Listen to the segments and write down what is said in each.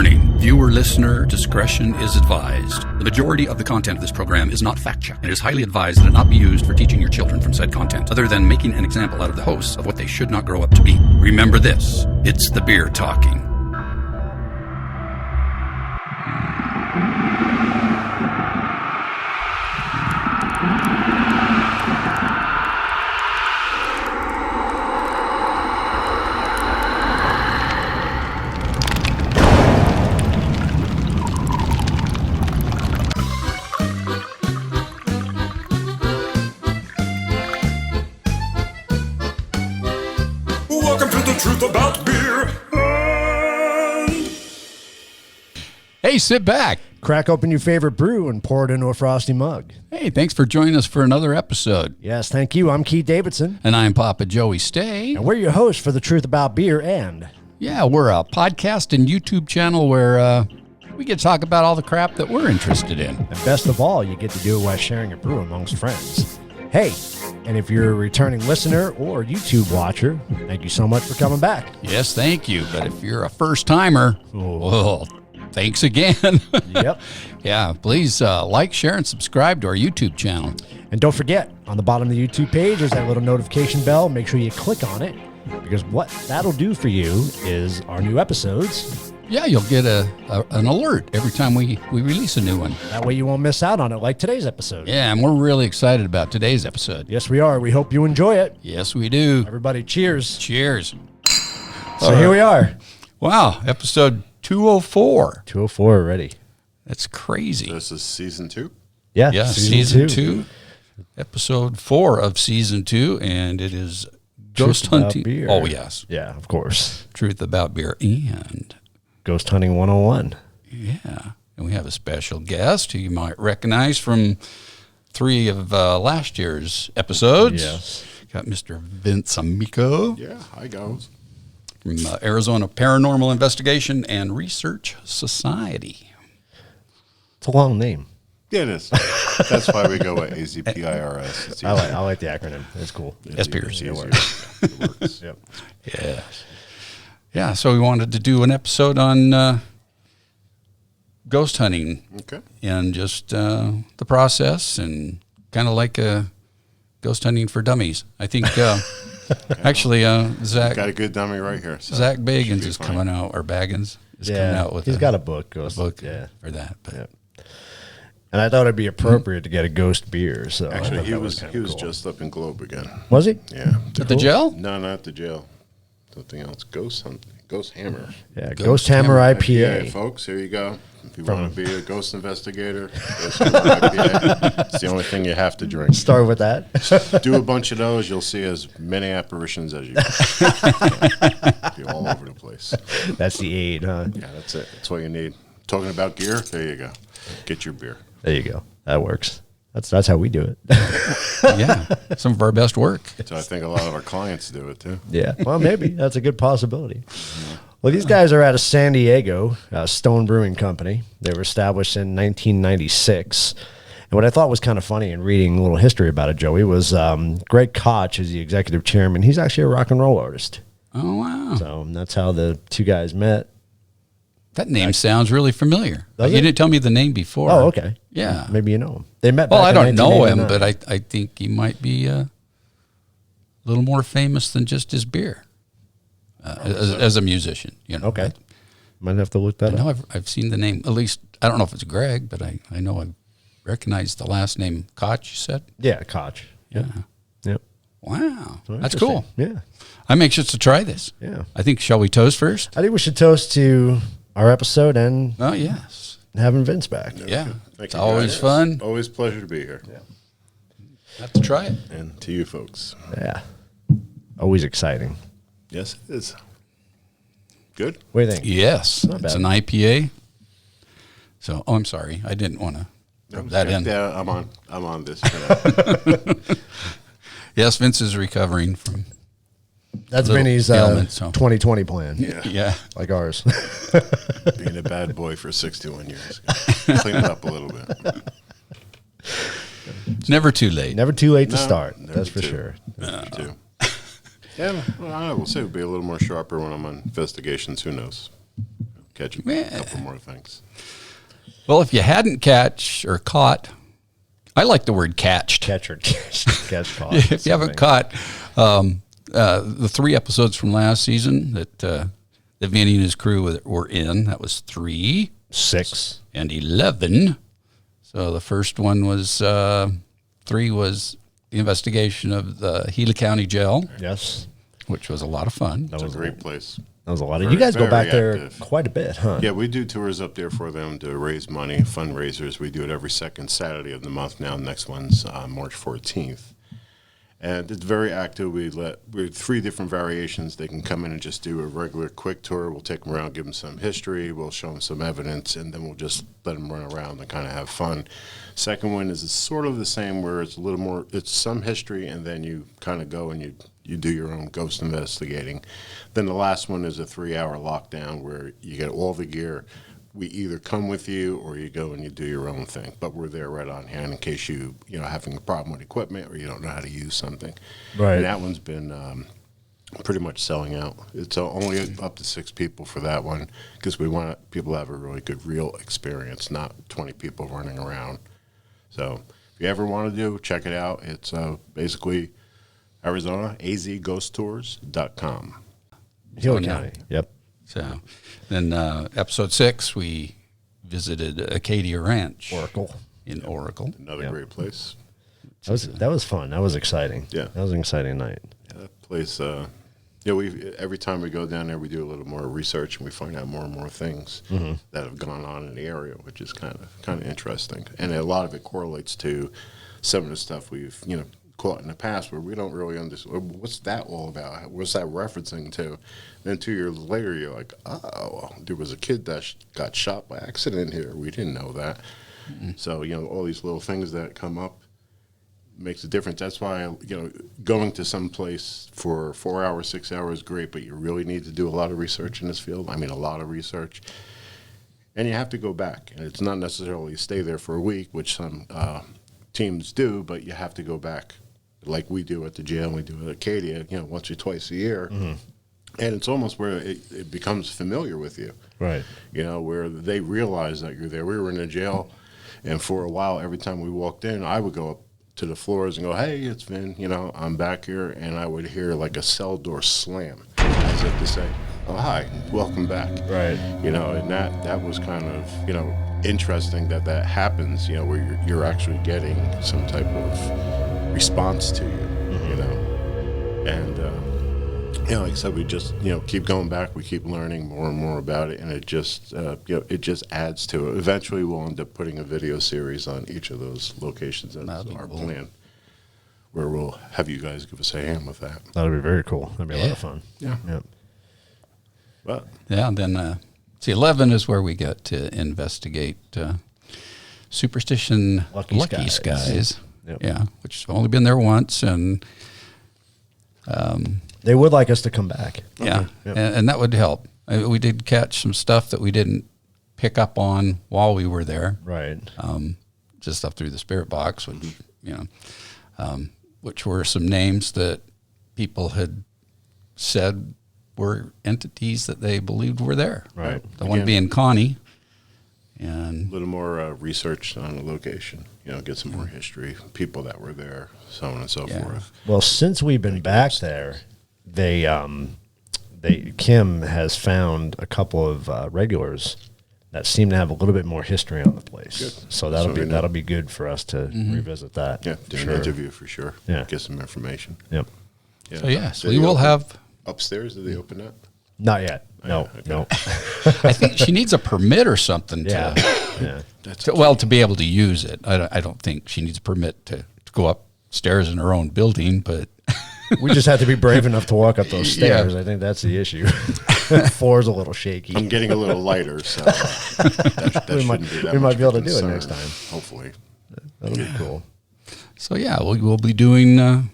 Warning, viewer-listener discretion is advised. The majority of the content of this program is not fact-checked. It is highly advised that it not be used for teaching your children from said content, other than making an example out of the hosts of what they should not grow up to be. Remember this, it's the beer talking. Welcome to the truth about beer. Hey, sit back. Crack open your favorite brew and pour it into a frosty mug. Hey, thanks for joining us for another episode. Yes, thank you. I'm Keith Davidson. And I'm Papa Joey Stay. And we're your hosts for the truth about beer and... Yeah, we're a podcast and YouTube channel where we get to talk about all the crap that we're interested in. And best of all, you get to do it while sharing a brew amongst friends. Hey, and if you're a returning listener or YouTube watcher, thank you so much for coming back. Yes, thank you. But if you're a first-timer, well, thanks again. Yep. Yeah, please like, share, and subscribe to our YouTube channel. And don't forget, on the bottom of the YouTube page is that little notification bell. Make sure you click on it, because what that'll do for you is our new episodes. Yeah, you'll get an alert every time we release a new one. That way you won't miss out on it, like today's episode. Yeah, and we're really excited about today's episode. Yes, we are. We hope you enjoy it. Yes, we do. Everybody, cheers. Cheers. So here we are. Wow, episode 204. 204 already. That's crazy. This is season 2. Yeah, Yeah, season two, episode 4 of season 2, and it is Ghost About Hunting. Beer. Oh, yes. Yeah, of course. Truth about beer. And, Ghost Hunting 101. yeah, and we have a special guest who you might recognize from 3 of last year's episodes. Yes. Got Mr. Vince Amico Yeah, hi guys. from Arizona Paranormal Investigation and Research Society. It's a long name. Yeah, it is. That's why we go with AZPIRS. It's I like the acronym. It's cool. SPRC. It works. Yep. Yes. Yeah, so we wanted to do an episode on ghost hunting Okay. and just the process and kind of like ghost hunting for dummies. I think actually Zach Got a good dummy right here. So Zach should Bagans be is fine. coming out, or Baggins is coming out with he's got a book. a Ghost, book Yeah. for that. But Yep. And I thought it'd be appropriate to get a ghost beer. So I Actually, thought he that was kinda cool. just up in Globe again. Was he? Yeah. at the jail? No, not the jail. Something else. Ghost Hammer. Yeah, Ghost Hammer IPA. Yeah, folks, here you go. If you want to be a ghost investigator, Ghost Hammer IPA. It's the only thing you have to drink. Start with that. Do a bunch of those, you'll see as many apparitions as you can. Be all over the place. That's the aid, huh? Yeah, that's it. That's what you need. Talking about gear, there you go. Get your beer. There you go. That works. That's how we do it. Yeah, some of our best work. So I think a lot of our clients do it too. Yeah. Well, maybe that's a good possibility. Well, these guys are out of San Diego, Stone Brewing Company. They were established in 1996. And what I thought was kind of funny in reading a little history about it, Joey, was Greg Koch is the executive chairman. He's actually a rock and roll artist. Oh, wow. So that's how the two guys met. That name sounds really familiar. Does You it? didn't tell me the name before. Oh, okay. Yeah. Maybe you know him. They met Well, back I in don't know him, 1989. but I think he might be a little more famous than just his beer as a musician. You know. Okay. Might have to look I that know up. I've seen the name. At least I don't know if it's Greg, but I know I recognize the last name Koch. You said. Yeah, Koch. Yeah. Yep. Wow, So that's interesting. cool. Yeah. I'm anxious to try this. Yeah. I think. Shall we toast first? I think we should toast to our episode and Oh yes. having Vince back. Yeah. Thank It's you, always guys. fun. Always a pleasure to be here. Have to try it. And to you folks. Yeah. Always exciting. Yes, it is. Good. What do you think? Yes, Not it's bad. an IPA. So, I'm sorry, I didn't want to rub that in. Yeah, I'm on this. For that. Yes, Vince is recovering from. That's Little Vinny's ailment, so. 2020 plan. Yeah. Like ours. Being a bad boy for 61 years. Clean it up a little bit. Never too late. Never too late to No, start. never That's for too. sure. Too. Yeah, well, I will say it'll be a little more sharper when I'm on investigations. Who knows? catch a Man. couple more things. Well, if you hadn't caught, I like the word catched. Catch caught. If you haven't caught the 3 episodes from last season that Vinny and his crew were in, that was 3, 6, and 11. So the first one was 3 was the investigation of the Gila County Jail. Yes. Which was a lot of fun. That was a great place. That was a lot of. You guys go back there active. Quite a bit, huh? Yeah, we do tours up there for them to raise money, fundraisers. We do it every second Saturday of the month now. Next one's March 14th. And it's very active. We're 3 different variations. They can come in and just do a regular quick tour. We'll take them around, give them some history. We'll show them some evidence, and then we'll just let them run around and kind of have fun. Second one is sort of the same, where it's a little more, it's some history, and then you kind of go and you do your own ghost investigating. Then the last one is a 3-hour lockdown where you get all the gear. We either come with you or you go and you do your own thing, but we're there right on hand in case you having a problem with equipment or you don't know how to use something. Right. And that one's been pretty much selling out. It's only up to 6 people for that one because we want people to have a really good real experience, not 20 people running around. So if you ever want to check it out. It's basically Arizona, azghosttours.com. Gila County. Yep. So then episode 6, we visited Acadia Ranch. Oracle. In Oracle. Another great place. That was fun. That was exciting. Yeah. That was an exciting night. Yeah, that place, every time we go down there, we do a little more research and we find out more and more things that have gone on in the area, which is kind of interesting. And a lot of it correlates to some of the stuff we've, caught in the past where we don't really understand what's that all about. What's that referencing to? Then 2 years later, you're like, oh, well, there was a kid that got shot by accident here. We didn't know that. So all these little things that come up makes a difference. That's why going to some place for 4 hours, 6 hours is great, but you really need to do a lot of research in this field. I mean, a lot of research. And you have to go back. And it's not necessarily stay there for a week, which some teams do, but you have to go back like we do at the jail and we do at Acadia, once or twice a year. And it's almost where it becomes familiar with you. Right. Where they realize that you're there. We were in a jail, and for a while, every time we walked in, I would go up to the floors and go, hey, it's Vin, I'm back here, and I would hear like a cell door slam, as if to say, oh, hi, welcome back. Right. And that was kind of, interesting that happens, where you're actually getting some type of response to you, and like I said, we just keep going back, we keep learning more and more about it, and it just it just adds to it. Eventually we'll end up putting a video series on each of those locations. That's our plan, where we'll have you guys give us a hand with that. That'll be very cool. That'd be a lot of fun. Yeah. But and then 11 is where we get to investigate Superstition Lucky Skies. Yep. Yeah, which has only been there once, and they would like us to come back. Yeah, yep. and that would help. We did catch some stuff that we didn't pick up on while we were there. Right. Just up through the spirit box, which which were some names that people had said were entities that they believed were there. Right. The one being Connie. And a little more research on the location, get some more history, people that were there, so on and so forth. Well, since we've been back there, Kim has found a couple of regulars that seem to have a little bit more history on the place. Good. So that'll be good for us to revisit that. Yeah, do an interview for sure. Yeah, get some information. Yep. Yeah. So yes, we will have upstairs. Did they open that? Not yet. No, no. I think she needs a permit or something to be able to use it. I don't think she needs a permit to go upstairs in her own building, but we just have to be brave enough to walk up those stairs. I think that's the issue. Floor's a little shaky. I'm getting a little lighter, so we might be able to do it next time. Hopefully. That'll be cool. So we'll be doing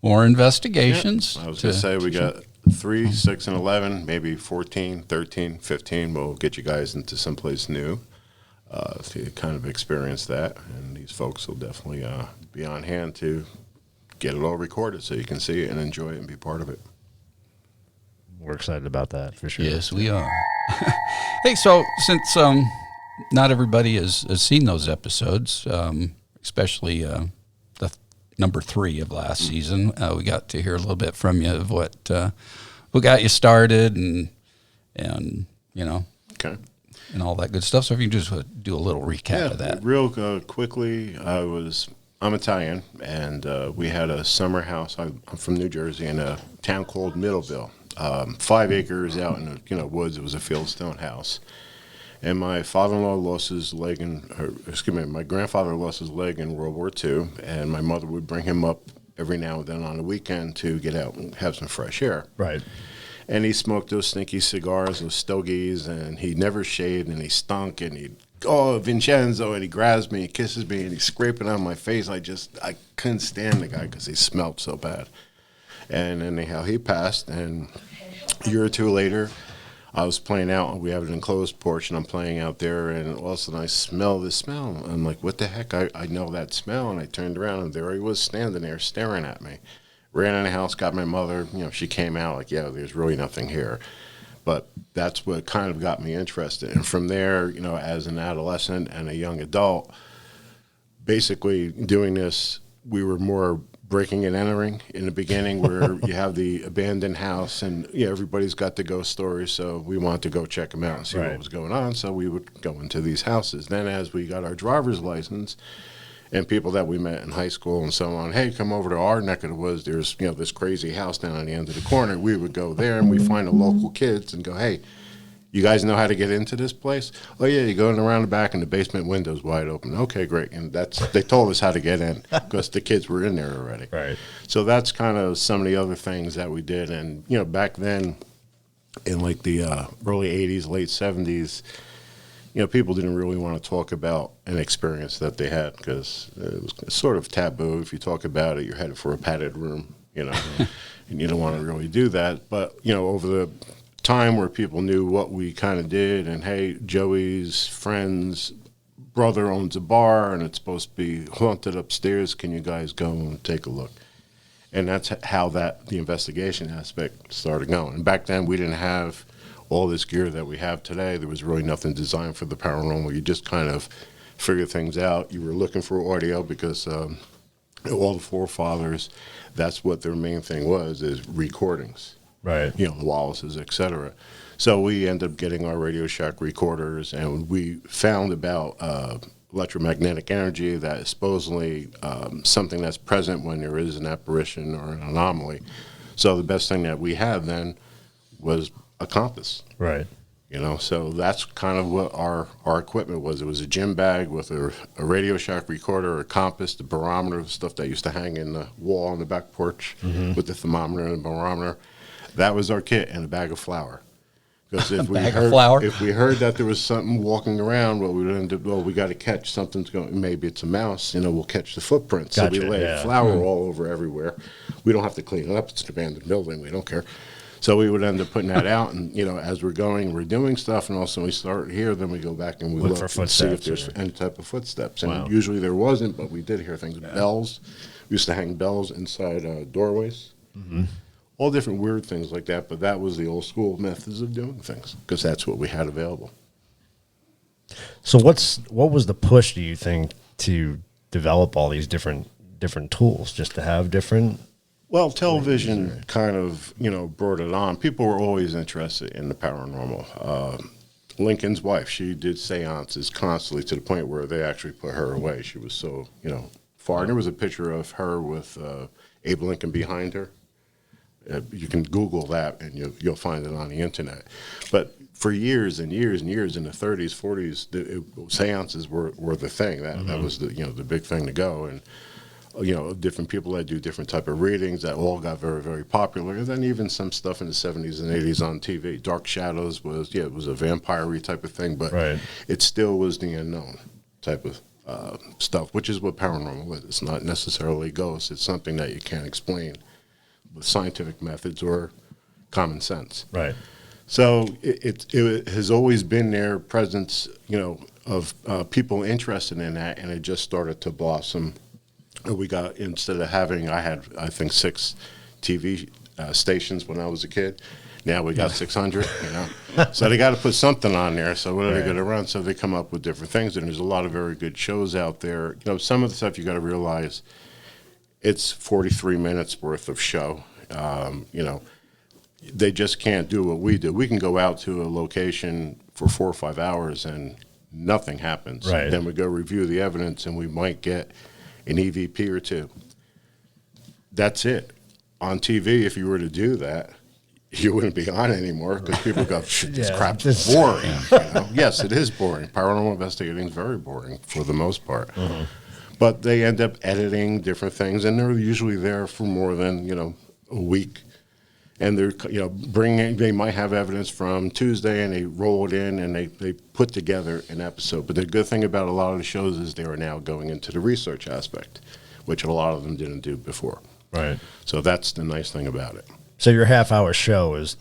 more investigations. I was going to say we got 3, 6, and 11, maybe 14, 13, 15. We'll get you guys into someplace new to kind of experience that. And these folks will definitely be on hand to get it all recorded so you can see it and enjoy it and be part of it. We're excited about that, for sure. Yes, we are. Hey, so since not everybody has seen those episodes, especially the number 3 of last season, we got to hear a little bit from you of what who got you started and Okay. and all that good stuff. So if you can just do a little recap of that. Real quickly, I'm Italian, and we had a summer house. I'm from New Jersey in a town called Middleville, 5 acres out in the woods. It was a fieldstone house, and my father-in-law lost his leg my grandfather lost his leg in World War II, and my mother would bring him up every now and then on the weekend to get out and have some fresh air. Right. And he smoked those stinky cigars, those stogies, and he never shaved, and he stunk, and he'd, oh, Vincenzo, and he grabs me, he kisses me, and he's scraping on my face. I couldn't stand the guy because he smelled so bad. And anyhow, he passed, and a year or 2 later, I was playing out. We have an enclosed porch, and I'm playing out there, and all of a sudden I smell this smell. I'm like, what the heck? I know that smell, and I turned around, and there he was standing there staring at me. Ran in the house, got my mother, she came out like, yeah, there's really nothing here. But that's what kind of got me interested. And from there, as an adolescent and a young adult, basically doing this, we were more breaking and entering in the beginning where you have the abandoned house and everybody's got the ghost stories. So we wanted to go check them out and see what was going on. So we would go into these houses. Then as we got our driver's license, and people that we met in high school and so on, hey, come over to our neck of the woods. There's, this crazy house down on the end of the corner. We would go there and we find the local kids and go, hey, you guys know how to get into this place? Oh, yeah, you're going around the back and the basement window's wide open. Okay, great. And they told us how to get in because the kids were in there already. Right. So that's kind of some of the other things that we did. And, back then in like the early 80s, late 70s, people didn't really want to talk about an experience that they had because it was sort of taboo. If you talk about it, you're headed for a padded room, and you don't want to really do that. But, over the time where people knew what we kind of did and, hey, Joey's friend's brother owns a bar and it's supposed to be haunted upstairs. Can you guys go and take a look? And that's how the investigation aspect started going. And back then we didn't have all this gear that we have today. There was really nothing designed for the paranormal. You just kind of figure things out. You were looking for audio because all the forefathers, that's what their main thing was, is recordings. Right. The Wallaces, et cetera. So we ended up getting our Radio Shack recorders, and we found about electromagnetic energy that is supposedly something that's present when there is an apparition or an anomaly. So the best thing that we had then was a compass. Right. So that's kind of what our equipment was. It was a gym bag with a Radio Shack recorder, a compass, the barometer, the stuff that used to hang in the wall on the back porch with the thermometer and the barometer. That was our kit, and a bag of flour. Because if we heard that there was something walking around, we would end up, we got to catch something's going. Maybe it's a mouse. We'll catch the footprints. Gotcha, so we lay flour all over everywhere. We don't have to clean it up. It's an abandoned building. We don't care. So we would end up putting that out, and as we're going, we're doing stuff, and also we start here, then we go back and we look for and see if footsteps there's any type of footsteps. And usually there wasn't, but we did hear things. Bells. We used to hang bells inside doorways. Mm-hmm. All different weird things like that, but that was the old school methods of doing things because that's what we had available. So what was the push, do you think, to develop all these different tools, just to have different? Well, television kind of, brought it on. People were always interested in the paranormal. Lincoln's wife, she did seances constantly to the point where they actually put her away. She was so, far. And there was a picture of her with Abe Lincoln behind her. You can Google that and you'll find it on the internet. But for years and years and years in the 30s, 40s, seances were the thing. That was the big thing to go. And different people that do different type of readings that all got very, very popular. And then even some stuff in the 70s and 80s on TV. Dark Shadows was a vampire-y type of thing, but it still was the unknown type of stuff, which is what paranormal is. It's not necessarily ghosts. It's something that you can't explain with scientific methods or common sense. Right. So it has always been their presence, of people interested in that, and it just started to blossom. We got, instead of having, I had, I think, 6 TV stations when I was a kid. Now we got 600, you know. So they got to put something on there. So what are they going to run? So they come up with different things. And there's a lot of very good shows out there. You know, some of the stuff you got to realize it's 43 minutes worth of show. You know, they just can't do what we do. We can go out to a location for 4 or 5 hours and nothing happens. Right. Then we go review the evidence and we might get an EVP or two. That's it. On TV, if you were to do that, you wouldn't be on anymore because people go, this crap's boring. You know? Yes, it is boring. Paranormal investigating is very boring for the most part. But they end up editing different things, and they're usually there for more than, you know, a week. And they're, you know, they might have evidence from Tuesday and they roll it in and they put together an episode. But the good thing about a lot of the shows is they are now going into the research aspect, which a lot of them didn't do before. Right. So that's the nice thing about it. So your half-hour show is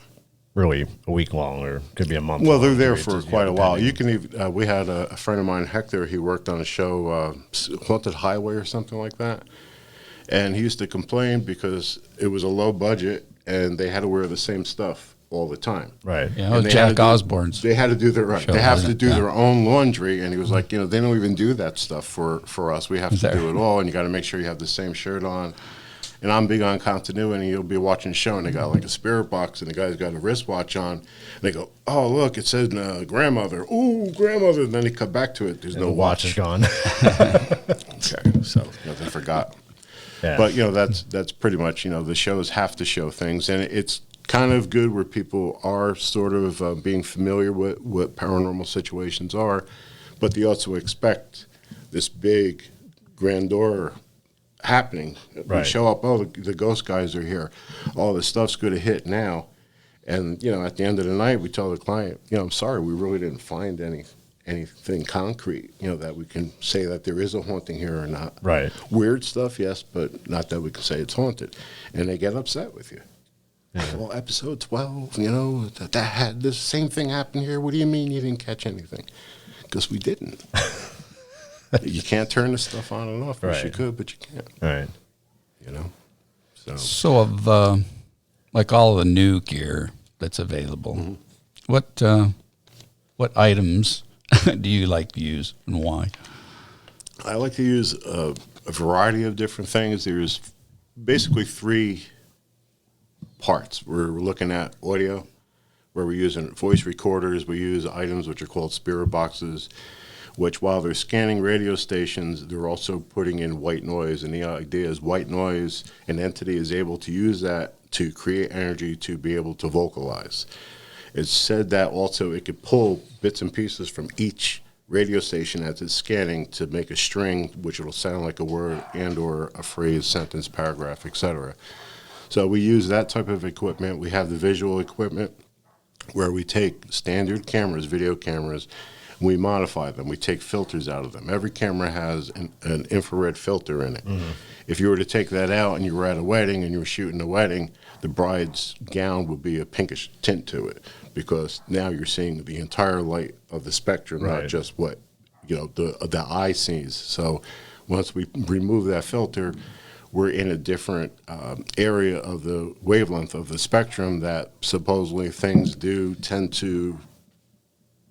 really a week long, or could be a month. Well, long, they're there period, for quite a while. You can even, we had a friend of mine, Hector. He worked on a show, Haunted Highway or something like that, and he used to complain because it was a low budget and they had to wear the same stuff all the time. Right. Yeah, it was Jack Osborne's. They had to do their show, they have to do yeah. their own laundry, and he was like, you know, they don't even do that stuff for us. We have to do it all, and you got to make sure you have the same shirt on. And I'm big on continuity. You'll be watching a show, and they got like a spirit box, and the guy's got a wristwatch on. And they go, oh, look, it says grandmother. Ooh, grandmother. And then they come back to it. There's no watch is gone. Okay, so you know, they forgot. Yeah. But, you know, that's pretty much, you know, the shows have to show things. And it's kind of good where people are sort of being familiar with what paranormal situations are, but they also expect this big grandeur happening. Right. We show up, oh, the ghost guys are here. All this stuff's going to hit now. And, you know, at the end of the night, we tell the client, you know, I'm sorry, we really didn't find anything concrete, you know, that we can say that there is a haunting here or not. Right. Weird stuff, yes, but not that we can say it's haunted. And they get upset with you. Yeah. Well, episode 12, you know, that had this same thing happen here. What do you mean you didn't catch anything? Because we didn't. You can't turn the stuff on and off. Wish you could, but you can't. Right. You know? So of like all the new gear that's available, what items do you like to use and why? I like to use a variety of different things. There's basically 3 parts. We're looking at audio, where we're using voice recorders. We use items which are called spirit boxes, which while they're scanning radio stations, they're also putting in white noise. And the idea is white noise, an entity is able to use that to create energy to be able to vocalize. It's said that also it could pull bits and pieces from each radio station as it's scanning to make a string, which will sound like a word and or a phrase, sentence, paragraph, etc. So we use that type of equipment. We have the visual equipment where we take standard cameras, video cameras, and we modify them. We take filters out of them. Every camera has an infrared filter in it. Mm-hmm. If you were to take that out and you were at a wedding and you were shooting a wedding, the bride's gown would be a pinkish tint to it because now you're seeing the entire light of the spectrum, not just what the eye sees. So once we remove that filter, we're in a different area of the wavelength of the spectrum that supposedly things do tend to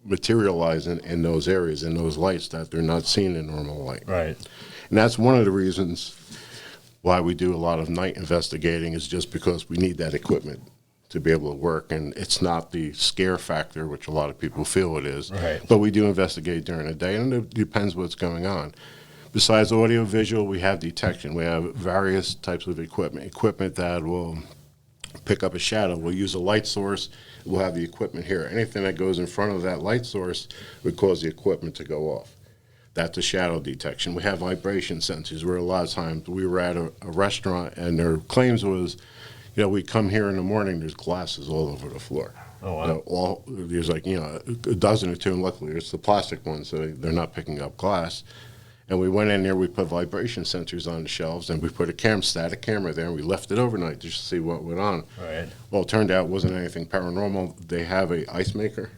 materialize in those areas, in those lights that they're not seen in normal light. Right. And that's one of the reasons why we do a lot of night investigating, is just because we need that equipment to be able to work. And it's not the scare factor, which a lot of people feel it is. Right. But we do investigate during the day, and it depends what's going on. Besides audio visual, we have detection. We have various types of equipment that will pick up a shadow. We'll use a light source. We'll have the equipment here. Anything that goes in front of that light source would cause the equipment to go off. That's a shadow detection. We have vibration sensors, where a lot of times we were at a restaurant and their claims was, we come here in the morning, there's glasses all over the floor. Oh, wow. There's like, a dozen or two, and luckily it's the plastic ones, so they're not picking up glass. And we went in there, we put vibration sensors on the shelves, and we put a static camera there, and we left it overnight just to see what went on. Right. Well, it turned out it wasn't anything paranormal. They have a ice maker,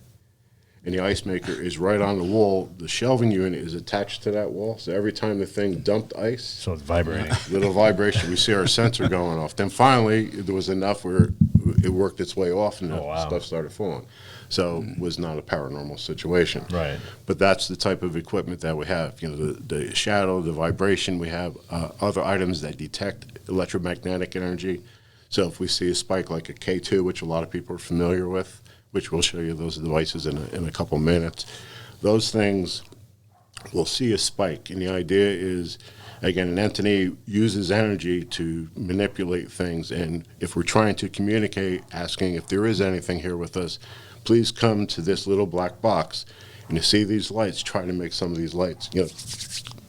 and the ice maker is right on the wall. The shelving unit is attached to that wall, so every time the thing dumped ice, so it's vibrating. Little vibration, we see our sensor going off. Then finally, there was enough where it worked its way off, and wow. stuff started falling. So it was not a paranormal situation. Right. But that's the type of equipment that we have. You know, the shadow, the vibration. We have other items that detect electromagnetic energy. So if we see a spike like a K2, which a lot of people are familiar with, which we'll show you those devices in a couple minutes, those things will see a spike. And the idea is, again, an entity uses energy to manipulate things. And if we're trying to communicate, asking if there is anything here with us, please come to this little black box. And you see these lights, try to make some of these lights, you know,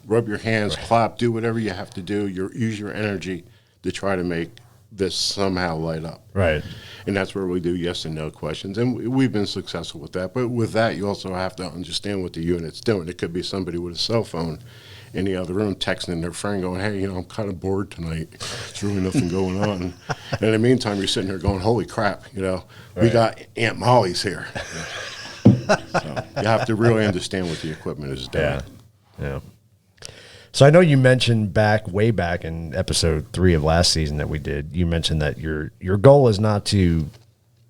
rub your hands, clap, do whatever you have to do. Use your energy to try to make this somehow light up. Right. And that's where we do yes and no questions. And we've been successful with that. But with that, you also have to understand what the unit's doing. It could be somebody with a cell phone in the other room texting their friend going, hey, you know, I'm kind of bored tonight. There's really nothing going on. And in the meantime, you're sitting there going, holy crap, you know, we got Aunt Molly's here. So you have to really understand what the equipment is doing. Yeah. Yeah. So I know you mentioned way back in episode 3 of last season that we did, you mentioned that your goal is not to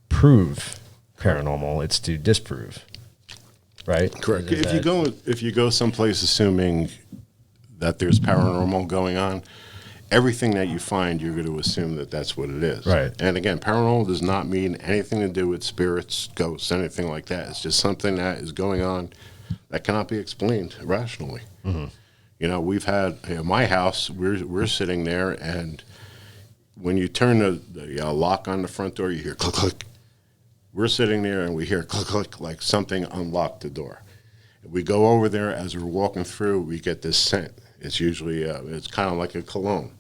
prove paranormal, it's to disprove. Right? Correct. If you go someplace assuming that there's paranormal going on, everything that you find, you're going to assume that that's what it is. Right. And again, paranormal does not mean anything to do with spirits, ghosts, anything like that. It's just something that is going on that cannot be explained rationally. Mm-hmm. You know, we've had my house. We're sitting there, and when you turn the lock on the front door, you hear click click. We're sitting there, and we hear click click, like something unlocked the door. We go over there as we're walking through. We get this scent. It's usually it's kind of like a cologne.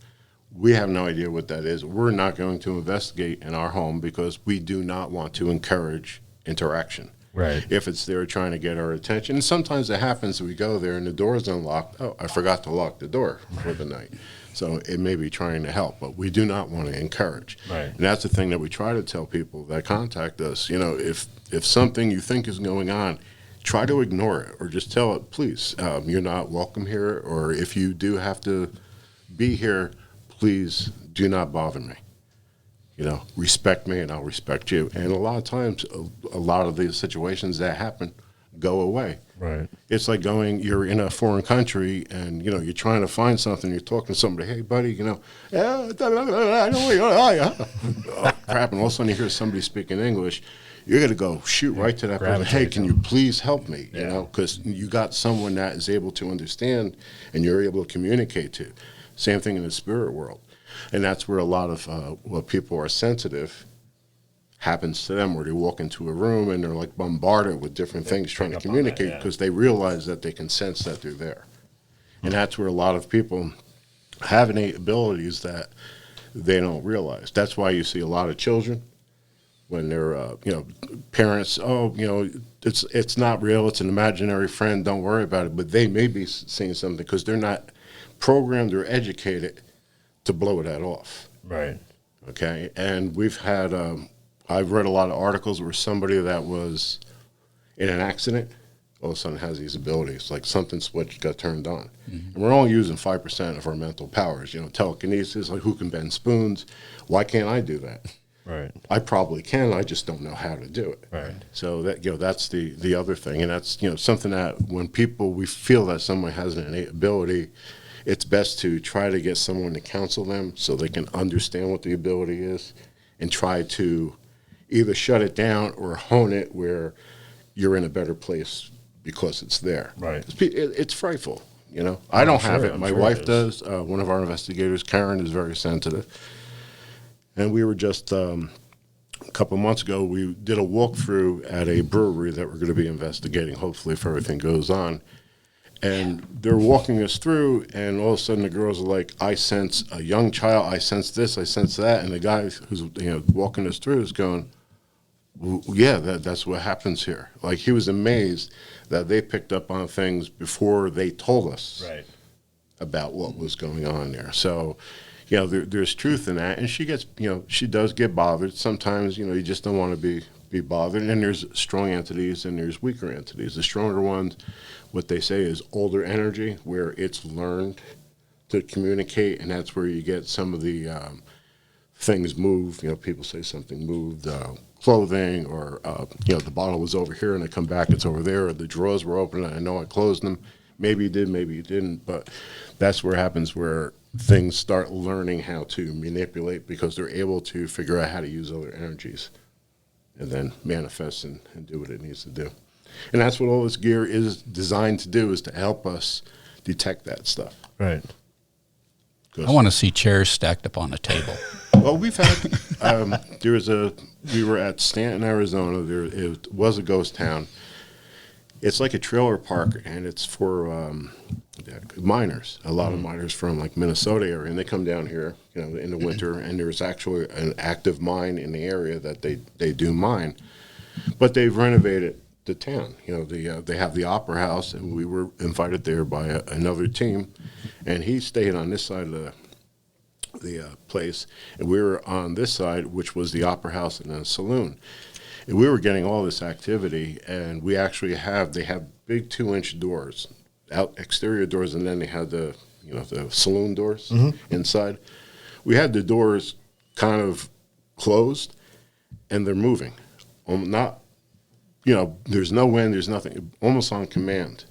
We have no idea what that is. We're not going to investigate in our home because we do not want to encourage interaction. Right. If it's there trying to get our attention. And sometimes it happens that we go there and the door is unlocked. Oh, I forgot to lock the door for the night. So it may be trying to help, but we do not want to encourage. Right. And that's the thing that we try to tell people that contact us. You know, if something you think is going on, try to ignore it or just tell it, please, you're not welcome here. Or if you do have to be here, please do not bother me. You know, respect me and I'll respect you. And a lot of times, a lot of these situations that happen go away. Right. It's like you're in a foreign country and, you know, you're trying to find something. You're talking to somebody, hey, buddy, you know, I know where you are. Oh, crap. And all of a sudden you hear somebody speaking English. You're going to go shoot right to that person. Hey, can you please help me? You know, because you got someone that is able to understand and you're able to communicate to. Same thing in the spirit world. And that's where a lot of what people are sensitive happens to them, where they walk into a room and they're like bombarded with different things trying to communicate because they realize that they can sense that they're there. And that's where a lot of people have innate abilities that they don't realize. That's why you see a lot of children when they're, you know, parents, oh, you know, it's not real, it's an imaginary friend, don't worry about it. But they may be seeing something because they're not programmed or educated to blow that off. Right. Okay. And we've had, I've read a lot of articles where somebody that was in an accident all of a sudden has these abilities, like something switch got turned on. Mm-hmm. And we're only using 5% of our mental powers, you know, telekinesis, like who can bend spoons? Why can't I do that? Right. I probably can, I just don't know how to do it. Right. So that, you know, that's the other thing. And that's, you know, something that when we feel that someone has an innate ability, it's best to try to get someone to counsel them so they can understand what the ability is and try to either shut it down or hone it where you're in a better place because it's there. Right. It's frightful, you know. I don't have it. My wife does. does. One of our investigators, Karen, is very sensitive. And we were just, a couple months ago, we did a walkthrough at a brewery that we're going to be investigating, hopefully, if everything goes on. And they're walking us through, and all of a sudden the girls are like, I sense a young child, I sense this, I sense that. And the guy who's, you know, walking us through is going, well, yeah, that's what happens here. Like, he was amazed that they picked up on things before they told us about what was going on there. So, you know, there's truth in that. And she gets, you know, she does get bothered. Sometimes, you know, you just don't want to be bothered. And there's strong entities and there's weaker entities. The stronger ones, what they say is older energy, where it's learned to communicate, and that's where you get some of the things move. People say something moved, clothing, or the bottle was over here and I come back, it's over there, or the drawers were open and I know I closed them. Maybe you did, maybe you didn't, but that's where it happens, where things start learning how to manipulate because they're able to figure out how to use other energies and then manifest and do what it needs to do. And that's what all this gear is designed to do, is to help us detect that stuff. Right. I want to see chairs stacked up on a table. Well, we've had, we were at Stanton, Arizona. It was a ghost town. It's like a trailer park, and it's for miners. A lot of miners from like Minnesota area, and they come down here, in the winter. And there's actually an active mine in the area that they do mine, but they've renovated the town. They have the opera house, and we were invited there by another team, and he stayed on this side of the place, and we were on this side, which was the opera house and a saloon. And we were getting all this activity, and we actually they have big 2-inch doors, exterior doors, and then they had the saloon doors inside. We had the doors kind of closed, and they're moving. Not, there's no wind, there's nothing, almost on command.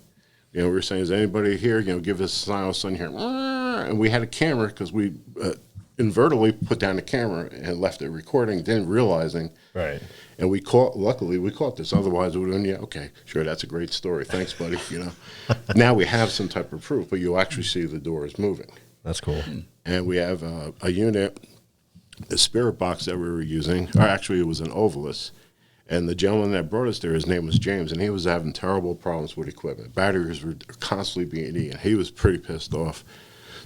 We were saying, is anybody here? Give us a sign. All of a sudden here, and we had a camera because we inadvertently put down the camera and left it recording, didn't realizing. Right. And luckily we caught this. Otherwise, it would have been, okay, sure, that's a great story. Thanks, buddy. Now we have some type of proof, but you actually see the doors moving. That's cool. And we have a unit, the spirit box that we were using, or actually it was an Ovilus. And the gentleman that brought us there, his name was James, and he was having terrible problems with equipment. Batteries were constantly being eaten. He was pretty pissed off.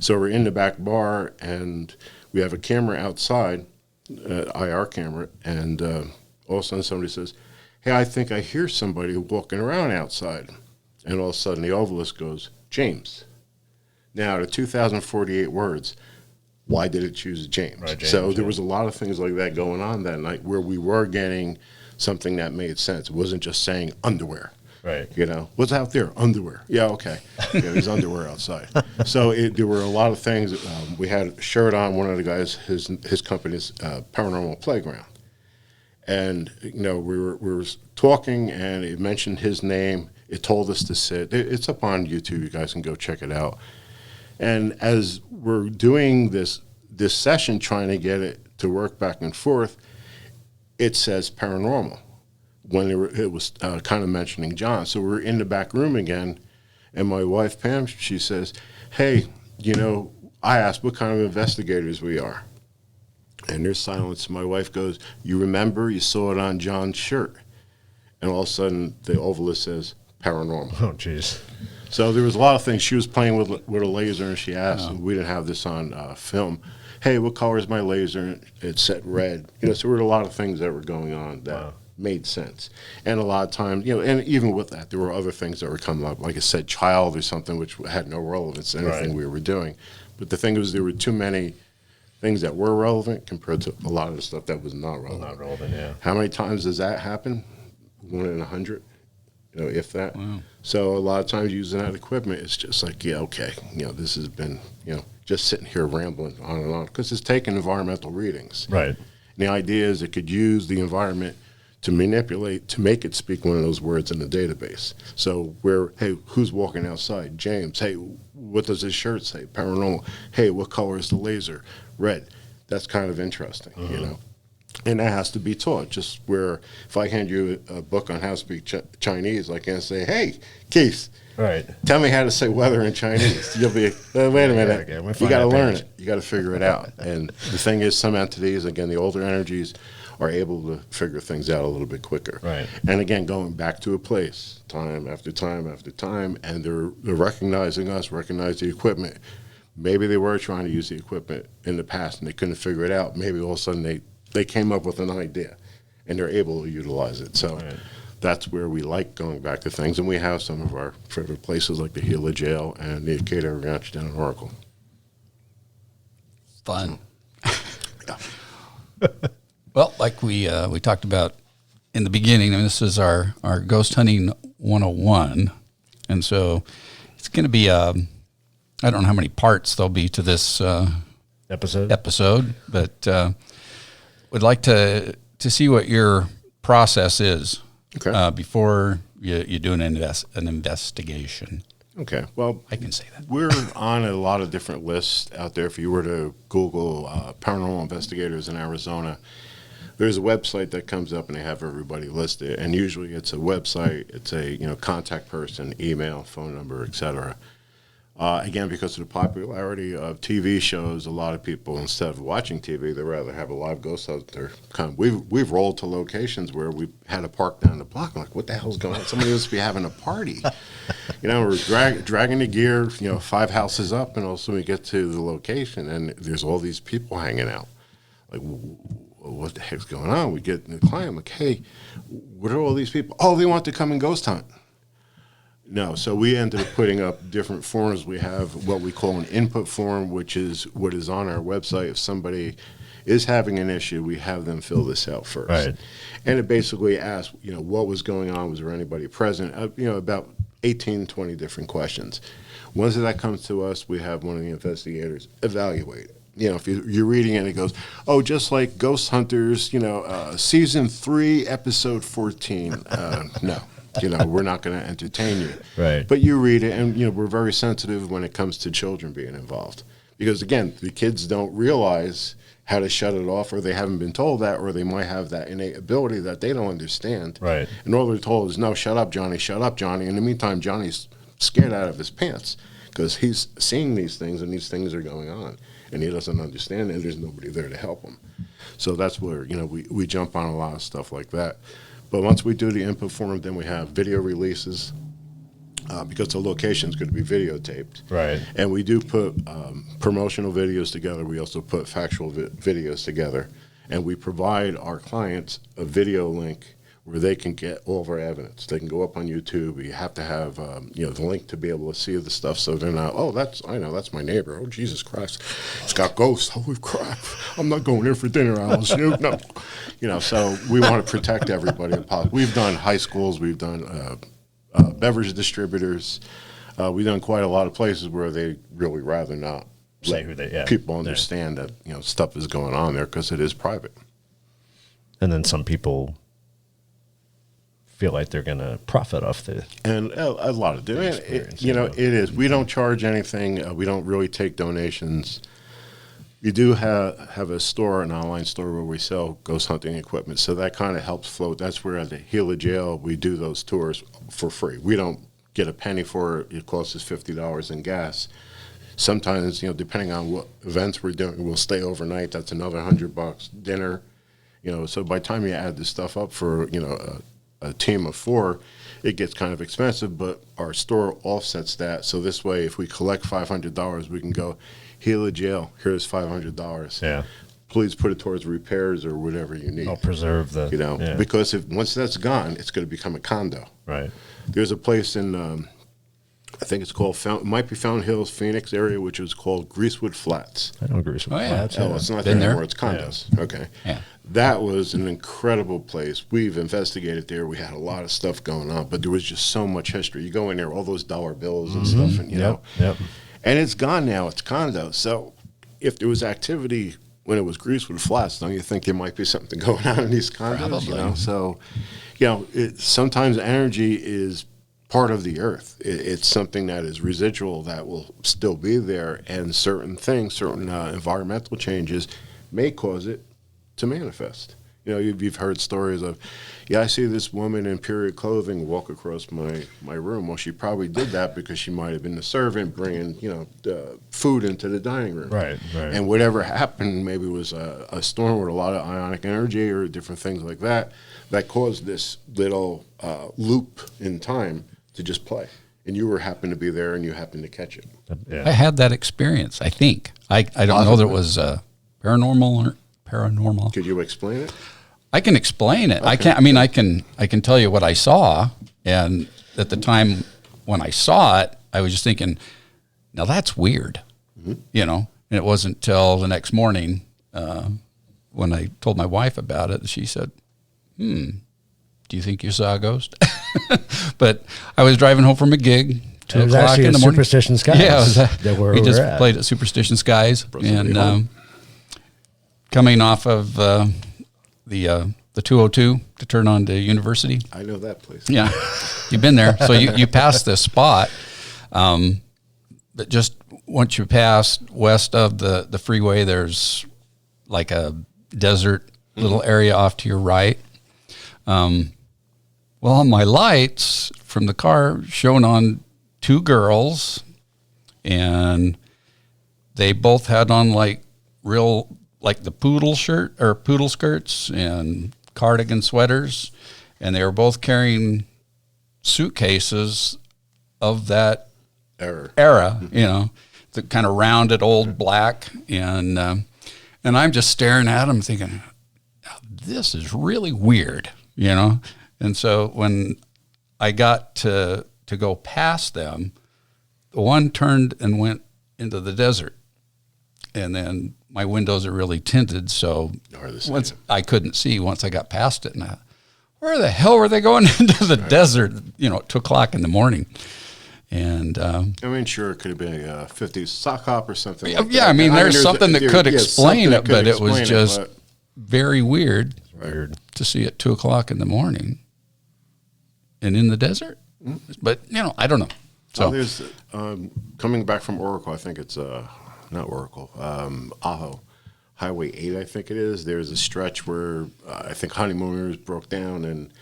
So we're in the back bar, and we have a camera outside, IR camera, and all of a sudden somebody says, hey, I think I hear somebody walking around outside. And all of a sudden the Ovilus goes, James. Now, to 2,048 words, why did it choose James? Right, James, so there was a lot of things like that going on that night where we were getting something that made sense. It wasn't just saying underwear. Right. What's out there? Underwear. Yeah, okay. There's underwear outside. So there were a lot of things. We had a shirt on, one of the guys, his company's Paranormal Playground. And, we were talking, and it mentioned his name. It told us to sit. It's up on YouTube. You guys can go check it out. And as we're doing this session, trying to get it to work back and forth, it says paranormal when it was kind of mentioning John. So we're in the back room again, and my wife, Pam, she says, hey, I asked what kind of investigators we are. And there's silence. My wife goes, you remember? You saw it on John's shirt. And all of a sudden, the Ovilus says, paranormal. Oh, jeez. So there was a lot of things. She was playing with a laser, and she asked, and we didn't have this on film, hey, what color is my laser? And it said red. So there were a lot of things that were going on that made sense. And a lot of times, and even with that, there were other things that were coming up, like I said, child or something, which had no relevance to anything we were doing. But the thing was, there were too many things that were relevant compared to a lot of the stuff that was not relevant. Not relevant, yeah. How many times does that happen? 1 in 100, if that. Wow. So a lot of times using that equipment, it's just like, yeah, okay, this has been, just sitting here rambling on and on, because it's taking environmental readings. Right. And the idea is it could use the environment to manipulate, to make it speak one of those words in the database. So hey, who's walking outside? James. Hey, what does his shirt say? Paranormal. Hey, what color is the laser? Red. That's kind of interesting, And that has to be taught. Just where if I hand you a book on how to speak Chinese, I can't say, hey, Keith, tell me how to say weather in Chinese. You'll be, wait a minute. You got to learn it. You got to figure it out. And the thing is, some entities, again, the older energies, are able to figure things out a little bit quicker. Right. And again, going back to a place, time after time after time, and they're recognizing us, recognize the equipment. Maybe they were trying to use the equipment in the past and they couldn't figure it out. Maybe all of a sudden they came up with an idea and they're able to utilize it. So that's where we like going back to things. And we have some of our favorite places like the Gila Jail and the Acadia Ranch down in Oracle. Fun. Well, like we talked about in the beginning, and this is our Ghost Hunting 101. And so it's going to be, I don't know how many parts there'll be to this episode, but would like to see what your process is before you do an investigation. Okay. Well, I can say that. We're on a lot of different lists out there. If you were to Google paranormal investigators in Arizona, there's a website that comes up and they have everybody listed. And usually it's a website, it's a contact person, email, phone number, etc. Again, because of the popularity of TV shows, a lot of people, instead of watching TV, they rather have a live ghost hunter come. We've rolled to locations where we had a park down the block. I'm like, what the hell's going on? Somebody must be having a party. We're dragging the gear, 5 houses up, and also we get to the location, and there's all these people hanging out. Like, what the heck's going on? We get the client, I'm like, hey, what are all these people? Oh, they want to come and ghost hunt. No, so we ended up putting up different forms. We have what we call an input form, which is what is on our website. If somebody is having an issue, we have them fill this out first. Right. And it basically asks, what was going on? Was there anybody present? About 18, 20 different questions. Once that comes to us, we have one of the investigators evaluate it. If you're reading it, it goes, oh, just like Ghost Hunters, season 3, episode 14. No. We're not going to entertain you. Right. But you read it, and, we're very sensitive when it comes to children being involved. Because, again, the kids don't realize how to shut it off, or they haven't been told that, or they might have that innate ability that they don't understand. Right. And all they're told is, no, shut up, Johnny, shut up, Johnny. In the meantime, Johnny's scared out of his pants because he's seeing these things, and these things are going on. And he doesn't understand, and there's nobody there to help him. So that's where, we jump on a lot of stuff like that. But once we do the input form, then we have video releases because the location is going to be videotaped. Right. And we do put promotional videos together. We also put factual videos together. And we provide our clients a video link where they can get all of our evidence. They can go up on YouTube. You have to have the link to be able to see the stuff so they're not, I know, that's my neighbor. Oh, Jesus Christ. It's got ghosts. Holy crap. I'm not going there for dinner, Alice. No. So we want to protect everybody. We've done high schools. We've done beverage distributors. We've done quite a lot of places where they really rather not say let people understand that stuff is going on there because it is private. And then some people feel like they're going to profit off the and a lot of doing it is. We don't charge anything. We don't really take donations. We do have a store, an online store where we sell ghost hunting equipment, so that kind of helps float. That's where at the Gila Jail we do those tours for free. We don't get a penny for it. It costs us $50 in gas. Sometimes, depending on what events we're doing, we'll stay overnight. That's another $100. Dinner, So by the time you add this stuff up for a team of 4, it gets kind of expensive. But our store offsets that. So this way, if we collect $500, we can go, Gila Jail, here's $500. Yeah. Please put it towards repairs or whatever you need. I'll preserve the because once that's gone, it's going to become a condo. Right. There's a place in I think it's called it might be Fountain Hills, Phoenix area, which is called Greasewood Flats. I know Greasewood Flats. Oh, it's not there anymore. It's condos. Yeah. Okay. Yeah. That was an incredible place. We've investigated there. We had a lot of stuff going on, but there was just so much history. You go in there, all those dollar bills and stuff, and Yep. And it's gone now. It's condos. So if there was activity when it was Greasewood Flats, don't you think there might be something going on in these condos? Probably. So, sometimes energy is part of the earth. It's something that is residual that will still be there, and certain things, certain environmental changes may cause it to manifest. You've heard stories of, I see this woman in period clothing walk across my room. Well, she probably did that because she might have been the servant bringing, food into the dining room. Right. And whatever happened, maybe it was a storm with a lot of ionic energy or different things like that caused this little loop in time to just play. And you happened to be there and you happened to catch it. Yeah. I had that experience, I think. I don't know that it was paranormal. Could you explain it? I can explain it. Okay. I can tell you what I saw, and at the time when I saw it, I was just thinking, now that's weird, And it wasn't until the next morning when I told my wife about it, she said, "Do you think you saw a ghost?" But I was driving home from a gig, 2 o'clock in the morning. Superstition Skies. Yeah, we just played at Superstition Skies, and coming off of the 202 to turn on to University. I know that place. Yeah, you've been there. So you pass this spot, but just once you pass west of the freeway, there's like a desert little area off to your right. Well, my lights from the car shone on two girls, and they both had on like the poodle skirts and cardigan sweaters, and they were both carrying suitcases of that era, the kind of rounded old black, and I'm just staring at them thinking, this is really weird, And so when I got to go past them, the one turned and went into the desert, and then my windows are really tinted, so once I couldn't see once I got past it. And where the hell were they going into the desert? At 2:00 in the morning. And sure, it could have been a 50s sock hop or something. Like that. There's something that could explain it, but it was just very weird to see at 2:00 in the morning and in the desert. Mm-hmm. But I don't know. So there's coming back from Oracle. I think it's not Oracle, Ajo, Highway 8, I think it is. There's a stretch where I think honeymooners broke down and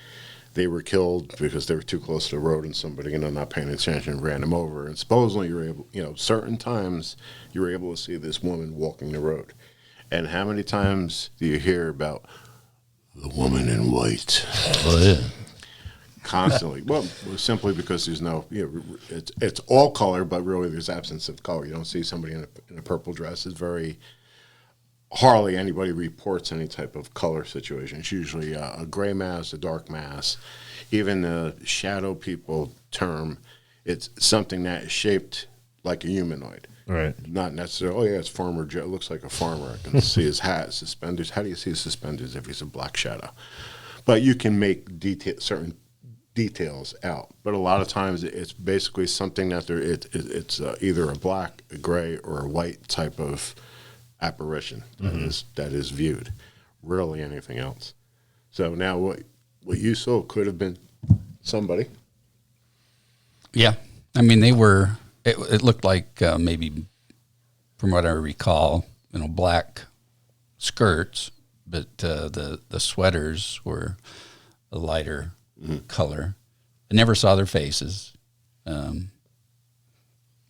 they were killed because they were too close to the road and somebody, not paying attention ran them over. And supposedly you're able, certain times you're able to see this woman walking the road. And how many times do you hear about the woman in white? Oh, yeah. Constantly. Well, simply because there's no, it's all color, but really there's absence of color. You don't see somebody in a purple dress. It's hardly anybody reports any type of color situation. It's usually a gray mass, a dark mass. Even the shadow people term, it's something that is shaped like a humanoid. Right. Not necessarily, it's Farmer Joe. It looks like a farmer. I can see his hat, suspenders. How do you see his suspenders if he's a black shadow? But you can make certain details out, but a lot of times it's basically something that it's either a black, a gray, or a white type of apparition that is viewed. Rarely anything else. So now what you saw could have been somebody. Yeah, they were. It looked like maybe, from what I recall, black skirts, but the sweaters were a lighter color. I never saw their faces.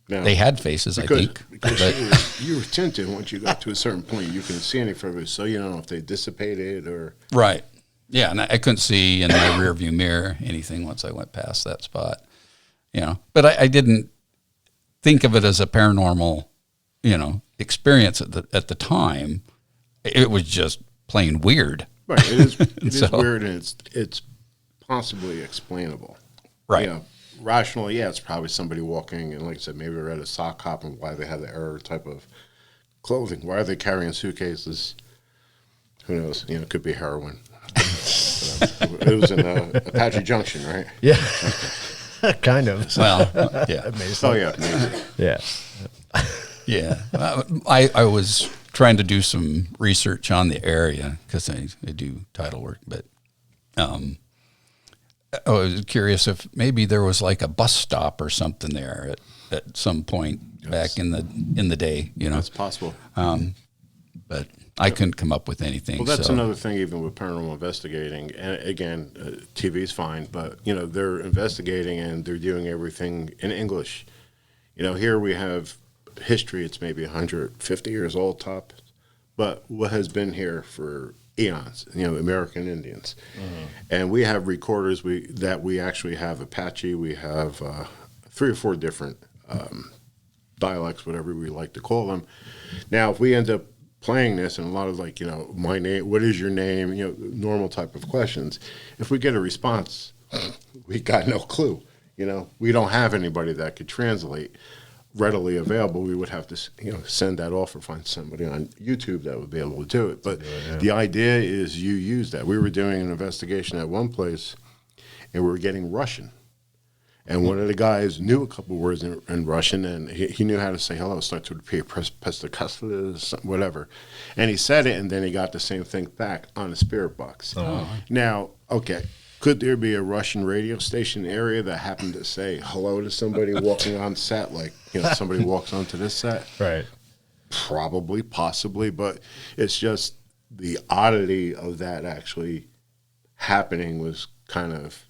They had faces, I think. Because you were tinted once you got to a certain point. You couldn't see any further, so you don't know if they dissipated or... Right. Yeah, and I couldn't see in my rear view mirror anything once I went past that spot. But I didn't think of it as a paranormal, experience at the time. It was just plain weird. Right. It is weird, and it's possibly explainable. Right. Rationally, it's probably somebody walking, and like I said, maybe they're at a sock hop, and why they have the error type of clothing. Why are they carrying suitcases? Who knows? It could be heroin. It was in Apache Junction, right? Yeah. Kind of. Well, yeah. Amazing. Oh, yeah. Amazing. Yeah. Yeah. I was trying to do some research on the area because I do title work, but I was curious if maybe there was like a bus stop or something there at some point back in the day. That's possible. But I couldn't come up with anything. Well, that's another thing, even with paranormal investigating. And again, TV's fine, but they're investigating and they're doing everything in English. Here we have history. It's maybe 150 years old, top, but what has been here for eons, American Indians. Mm-hmm. And we have recorders that we actually have Apache. We have 3 or 4 different dialects, whatever we like to call them. Now, if we end up playing this and a lot of my name, what is your name, normal type of questions, if we get a response, we got no clue. We don't have anybody that could translate readily available. We would have to send that off or find somebody on YouTube that would be able to do it. But the idea is you use that. We were doing an investigation at one place and we were getting Russian, And one of the guys knew a couple words in Russian, and he knew how to say hello. Start to repeat, whatever. And he said it, and then he got the same thing back on the spirit box. Oh. Now, okay, could there be a Russian radio station area that happened to say hello to somebody walking on set, like somebody walks onto this set? Right. Probably, possibly, but it's just the oddity of that actually happening was kind of,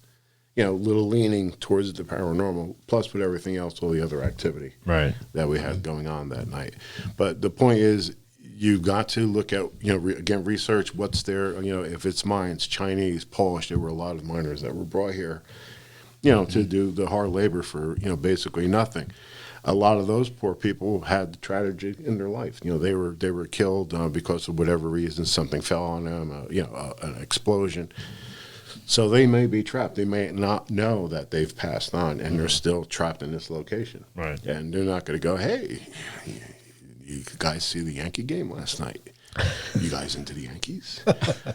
a little leaning towards the paranormal, plus with everything else, all the other activity that we had going on that night. But the point is, you've got to look at, again, research what's there, if it's mines, Chinese, Polish. There were a lot of miners that were brought here, to do the hard labor for, basically nothing. A lot of those poor people had the tragedy in their life. They were killed because of whatever reason. Something fell on them, an explosion. So they may be trapped. They may not know that they've passed on, and they're still trapped in this location. Right. And they're not going to go, hey, you guys see the Yankee game last night? You guys into the Yankees?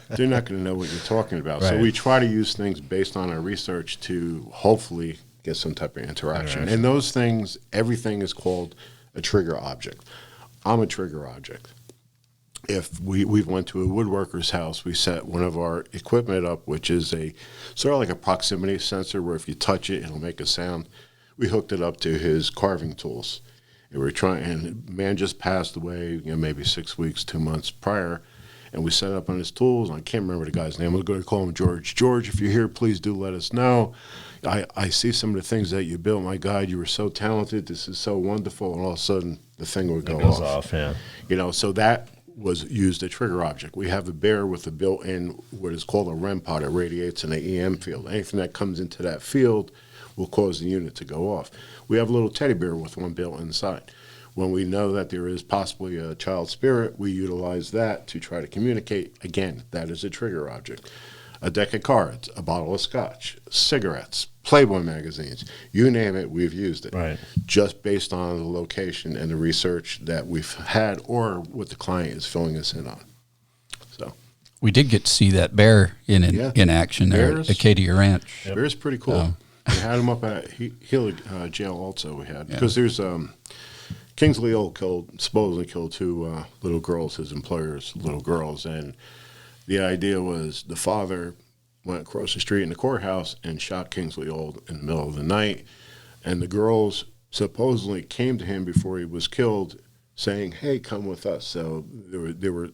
They're not going to know what you're talking about. Right. So we try to use things based on our research to hopefully get some type of interaction. And those things, everything is called a trigger object. I'm a trigger object. If we went to a woodworker's house, we set one of our equipment up, which is a sort of like a proximity sensor where if you touch it, it'll make a sound. We hooked it up to his carving tools. And and man just passed away, maybe 6 weeks, 2 months prior, and we set up on his tools. I can't remember the guy's name. I'm going to call him George. George, if you're here, please do let us know. I see some of the things that you built. My God, you were so talented. This is so wonderful. And all of a sudden, the thing would go off. Yeah. So that was used a trigger object. We have a bear with a built-in what is called a REM pod. It radiates an EM field. Anything that comes into that field will cause the unit to go off. We have a little teddy bear with one built inside. When we know that there is possibly a child spirit, we utilize that to try to communicate. Again, that is a trigger object. A deck of cards, a bottle of scotch, cigarettes, Playboy magazines, you name it, we've used it. Right. Just based on the location and the research that we've had or what the client is filling us in on. So we did get to see that bear in action there at Acadia Ranch. Yep. Bear's pretty cool. We had him up at Healy jail also. We had because there's Kingsley Old supposedly killed two little girls, his employer's little girls, and the idea was the father went across the street in the courthouse and shot Kingsley Old in the middle of the night. And the girls supposedly came to him before he was killed saying, hey, come with us. So they were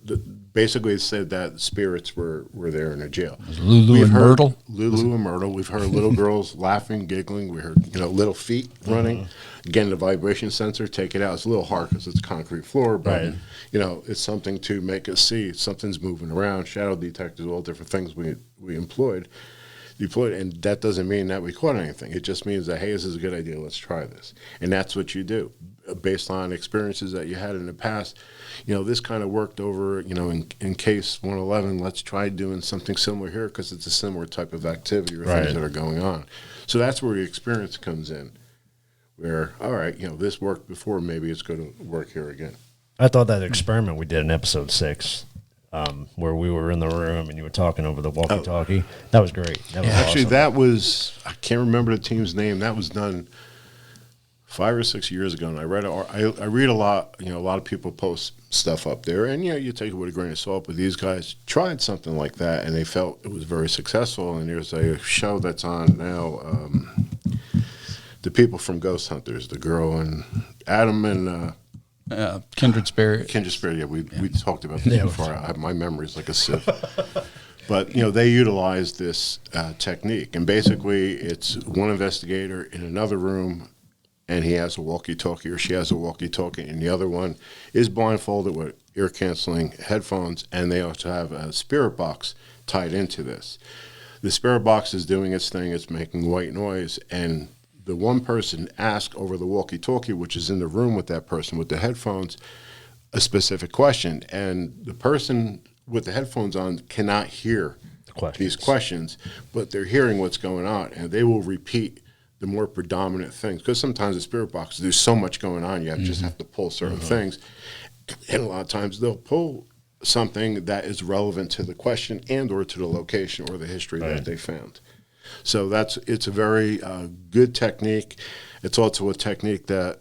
basically said that spirits were there in the jail. Lulu and Myrtle? Lulu and Myrtle. We've heard little girls laughing, giggling. We heard, little feet running. Again, the vibration sensor, take it out. It's a little hard because it's concrete floor, but, it's something to make us see. Something's moving around. Shadow detectors, all different things we employed, and that doesn't mean that we caught anything. It just means that, hey, this is a good idea. Let's try this. And that's what you do. Based on experiences that you had in the past, this kind of worked over, in case 111, let's try doing something similar here because it's a similar type of activity or things that are going on. So that's where the experience comes in, where, all right, this worked before, maybe it's going to work here again. I thought that experiment we did in episode 6, where we were in the room and you were talking over the walkie-talkie, that was great. That was actually, awesome. that was, I can't remember the team's name. That was done 5 or 6 years ago, and I read a lot. A lot of people post stuff up there, and you take it with a grain of salt. But these guys tried something like that, and they felt it was very successful. And there's a show that's on now, the people from Ghost Hunters, the girl and Adam and Kindred Spirit. Kindred Spirit. Yeah, we talked about this before. My memory's like a sieve. But, they utilize this technique, and basically it's one investigator in another room, and he has a walkie-talkie or she has a walkie-talkie, and the other one is blindfolded with ear-canceling headphones, and they also have a spirit box tied into this. The spirit box is doing its thing. It's making white noise, and the one person asked over the walkie-talkie, which is in the room with that person with the headphones, a specific question, and the person with the headphones on cannot hear these questions, but they're hearing what's going on, and they will repeat the more predominant things, because sometimes the spirit boxes, there's so much going on, you just have to pull certain things, and a lot of times they'll pull something that is relevant to the question and or to the location or the history that they found. So it's a very good technique. It's also a technique that,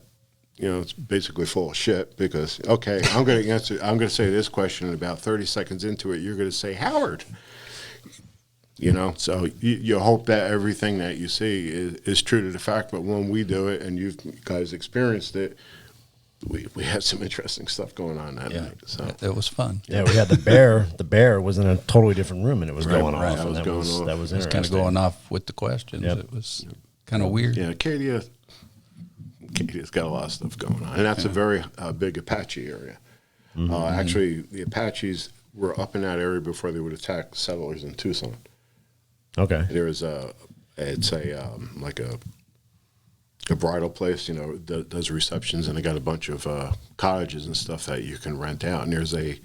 it's basically full of shit because, okay, I'm going to say this question, and about 30 seconds into it, you're going to say, Howard. So you hope that everything that you see is true to the fact, but when we do it and you guys experienced it, we had some interesting stuff going on that night. So it was fun. Yeah, we had the bear. The bear was in a totally different room, and it was going off. That was interesting. It was kind of going off with the questions. Yep. It was kind of weird. Yeah, Katie's got a lot of stuff going on, and that's a very big Apache area. Actually, the Apaches were up in that area before they would attack settlers in Tucson. Okay. There was like a bridal place, that does receptions, and they got a bunch of cottages and stuff that you can rent out. And there's a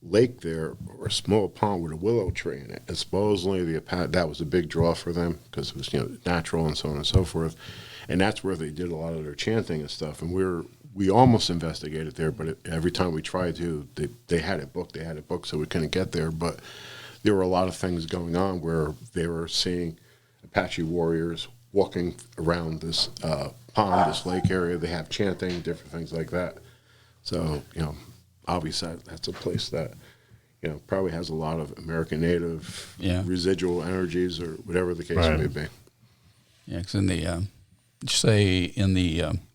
lake there, or a small pond with a willow tree in it. And supposedly that was a big draw for them because it was natural and so on and so forth. And that's where they did a lot of their chanting and stuff. And we almost investigated there, but every time we tried to, they had it booked. They had it booked, so we couldn't get there. But there were a lot of things going on where they were seeing Apache warriors walking around this pond, this lake area. They have chanting, different things like that. So, obviously that's a place that, probably has a lot of American Native residual energies or whatever the case may be. Yeah, because in the,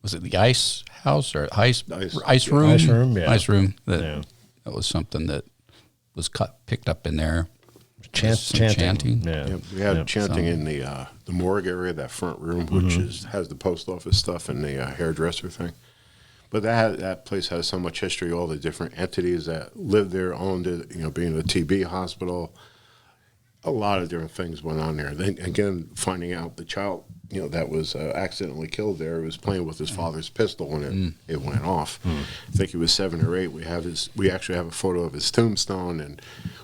was it the ice house or ice room? Ice room, yeah. Ice room. That was something that was picked up in there. Chanting. Yeah, we had chanting in the morgue area, that front room, which has the post office stuff and the hairdresser thing. But that place has so much history. All the different entities that lived there, owned it. Being a TB hospital, a lot of different things went on there. Then again, finding out the child, that was accidentally killed there, was playing with his father's pistol when it went off. I think he was 7 or 8. We actually have a photo of his tombstone, and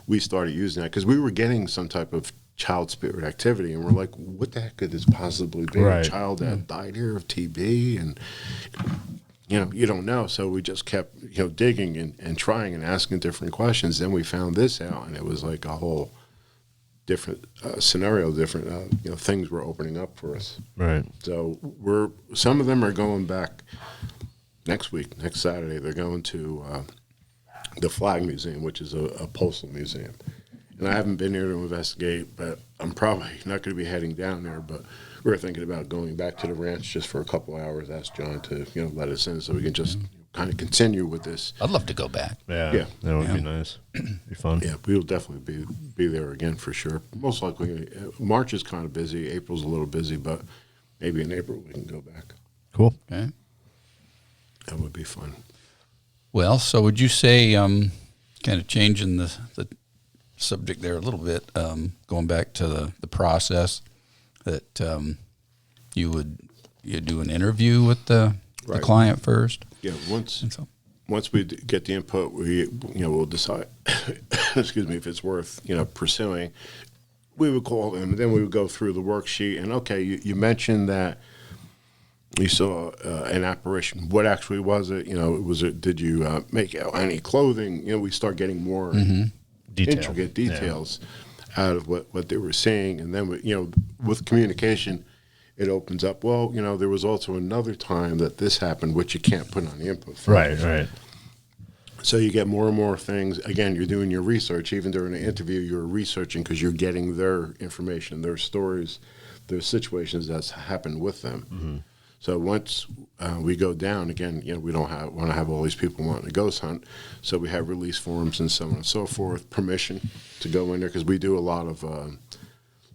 we started using that because we were getting some type of child spirit activity, and we're like, what the heck could this possibly be? Right. A child that died here of TB, and you don't know. So we just kept digging and trying and asking different questions. Then we found this out, and it was like a whole different scenario, different things were opening up for us. Right. So some of them are going back next Saturday. They're going to the Flag Museum, which is a postal museum. And I haven't been there to investigate, but I'm probably not going to be heading down there. But we're thinking about going back to the ranch just for a couple hours. Ask John to let us in so we can just kind of continue with this. I'd love to go back. Yeah, that would be nice. Be fun. Yeah, we will definitely be there again for sure. Most likely, March is kind of busy. April's a little busy, but maybe in April we can go back. Cool. Okay. That would be fun. Well, so would you say, kind of changing the subject there a little bit, going back to the process, that you do an interview with the client first? Yeah, once we get the input, we'll decide, excuse me, if it's worth, pursuing. We would call them, and then we would go through the worksheet, and okay, you mentioned that you saw an apparition. What actually was it? Did you make out any clothing? We start getting more intricate details out of what they were seeing, and then with communication, it opens up. Well, there was also another time that this happened, which you can't put on the input form. Right. So you get more and more things. Again, you're doing your research. Even during the interview, you're researching because you're getting their information, their stories, their situations that's happened with them. Mm-hmm. So once we go down, again, we don't want to have all these people wanting to ghost hunt. So we have release forms and so on and so forth, permission to go in there because we do a lot of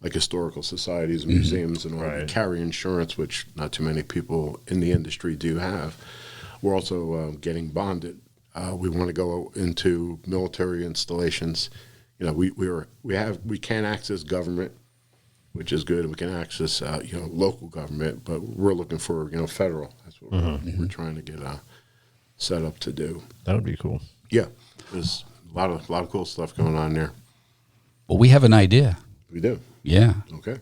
like historical societies and museums and all. We carry insurance, which not too many people in the industry do have. We're also getting bonded. We want to go into military installations. We can't access government, which is good. We can access local government, but we're looking for federal. That's what we're trying to get set up to do. That would be cool. Yeah, there's a lot of cool stuff going on there. Well, we have an idea. We do. Yeah. Okay.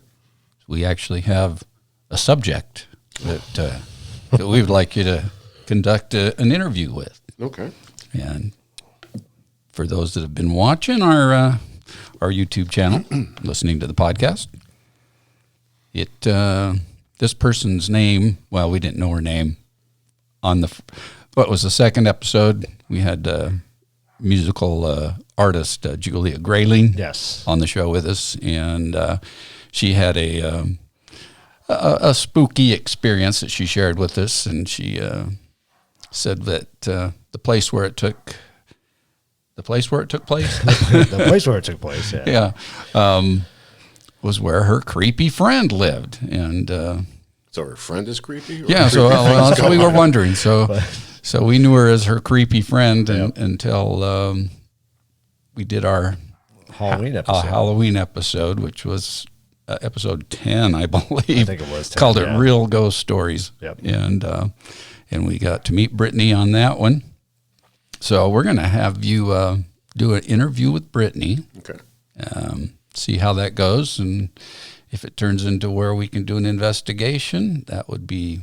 We actually have a subject that we would like you to conduct an interview with. Okay. And for those that have been watching our YouTube channel, listening to the podcast, This person's name, well, we didn't know her name. On what was the second episode, we had musical artist Julia Grayling on the show with us, and she had a spooky experience that she shared with us, and she said that the place where it took place, the place where it took place, was where her creepy friend lived, and so her friend is creepy? Yeah, so that's what we were wondering. So we knew her as her creepy friend until we did our Halloween episode, which was episode 10, I believe. I think it was 10, called it Real Ghost Stories. Yep. And we got to meet Brittany on that one. So we're going to have you do an interview with Brittany. Okay. See how that goes, and if it turns into where we can do an investigation, that would be